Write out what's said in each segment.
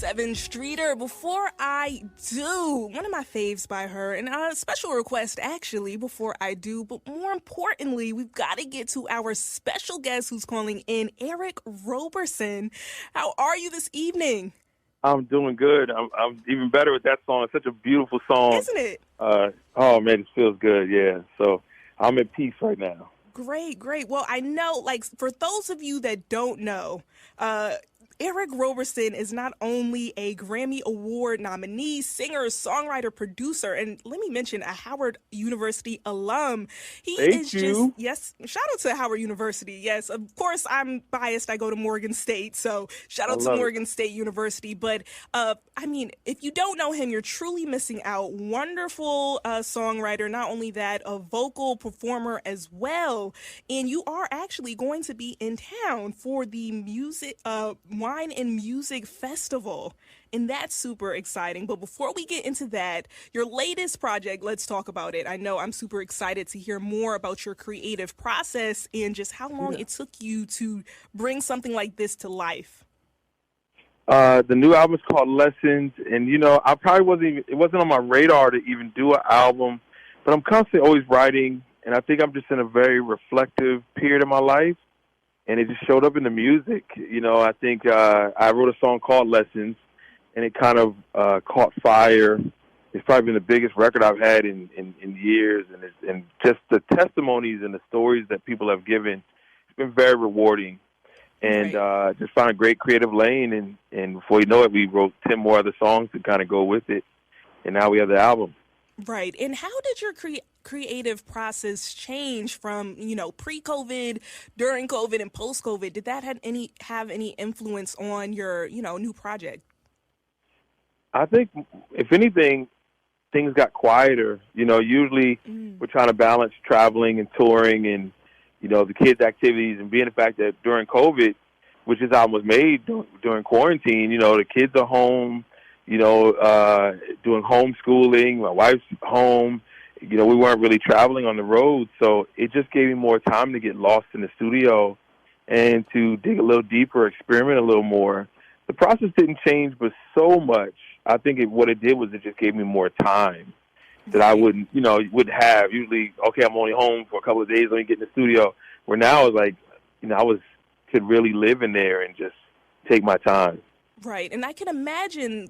7 Streeter. Before I do, one of my faves by her, and a special request actually before I do, but more importantly, we've got to get to our special guest who's calling in, Eric Roberson. How are you this evening? I'm doing good. I'm even better with that song. It's such a beautiful song. Isn't it? Oh, man, it feels good, yeah. So I'm at peace right now. Great, great. Well, I know, like, for those of you that don't know, Eric Roberson is not only a Grammy Award nominee, singer, songwriter, producer, and let me mention a Howard University alum. Thank you. Yes, shout out to Howard University. Yes, of course, I'm biased. I go to Morgan State, so shout out to Morgan State University. But, I mean, if you don't know him, you're truly missing out. Wonderful songwriter, not only that, a vocal performer as well. And you are actually going to be in town for the Wine and Music Festival, and that's super exciting. But before we get into that, your latest project, let's talk about it. I know I'm super excited to hear more about your creative process and just how long it took you to bring something like this to life. The new album is called Lessons, and I probably it wasn't on my radar to even do an album, but I'm constantly always writing, and I think I'm just in a very reflective period of my life. And it just showed up in the music. I think I wrote a song called Lessons, and it kind of caught fire. It's probably been the biggest record I've had in years, and just the testimonies and the stories that people have given, it's been very rewarding. And just found a great creative lane, and before you know it, we wrote 10 more other songs to kind of go with it, and now we have the album. Right. And how did your creative process change from, pre-COVID, during COVID, and post-COVID? Did that have any influence on your, new project? I think, if anything, things got quieter. Usually we're trying to balance traveling and touring and, the kids' activities, and being the fact that during COVID, which this album was made during quarantine, the kids are home, doing homeschooling. My wife's home. We weren't really traveling on the road, so it just gave me more time to get lost in the studio and to dig a little deeper, experiment a little more. The process didn't change, but so much. I think what it did was it just gave me more time that I wouldn't have. Usually, okay, I'm only home for a couple of days, let me get in the studio. Where now it's like, could really live in there and just take my time. Right. And I can imagine,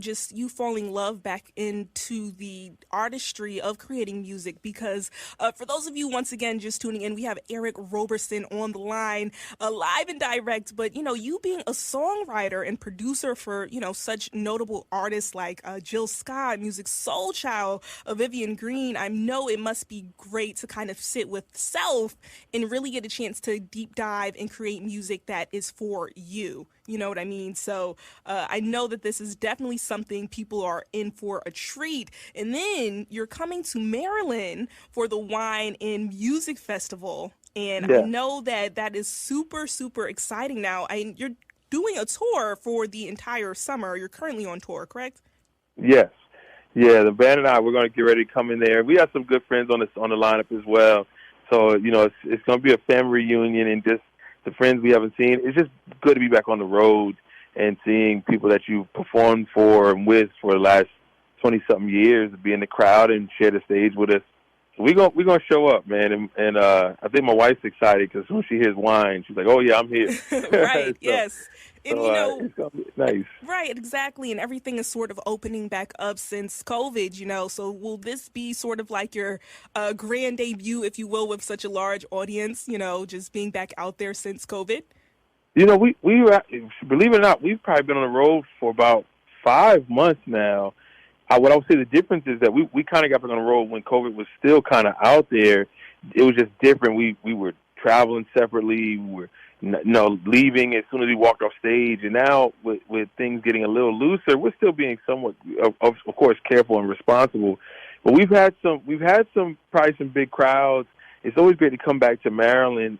just you falling in love back into the artistry of creating music because for those of you, once again, just tuning in, we have Eric Roberson on the line, live and direct. But, you being a songwriter and producer for, such notable artists like Jill Scott, Music Soul Child, Vivian Green, I know it must be great to kind of sit with self and really get a chance to deep dive and create music that is for you. You know what I mean? So I know that this is definitely something people are in for a treat. And then you're coming to Maryland for the Wine and Music Festival. And I know that is super, super exciting now. You're doing a tour for the entire summer. You're currently on tour, correct? Yes. Yeah, the band and I, we're going to get ready to come in there. We have some good friends on the lineup as well. So, it's going to be a family reunion and just the friends we haven't seen. It's just good to be back on the road and seeing people that you performed for and with for the last 20-something years, be in the crowd and share the stage with us. So we're gonna show up, man. And I think my wife's excited because when she hears wine, she's like, "Oh yeah, I'm here." Right. Yes. And it's gonna be nice. Right, exactly. And everything is sort of opening back up since COVID, So will this be sort of like your grand debut, if you will, with such a large audience, just being back out there since COVID? We believe it or not, we've probably been on the road for about 5 months now. What I would say the difference is that we kind of got back on the road when COVID was still kind of out there. It was just different. We were traveling separately. We were leaving as soon as we walked off stage. And now with things getting a little looser, we're still being somewhat, of course, careful and responsible. But we've had probably some big crowds. It's always great to come back to Maryland.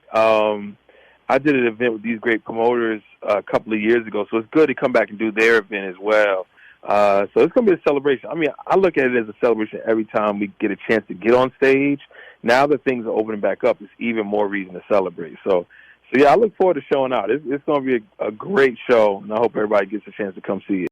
I did an event with these great promoters a couple of years ago, so it's good to come back and do their event as well. So it's going to be a celebration. I mean, I look at it as a celebration every time we get a chance to get on stage. Now that things are opening back up, it's even more reason to celebrate. So yeah, I look forward to showing out. It's going to be a great show, and I hope everybody gets a chance to come see it.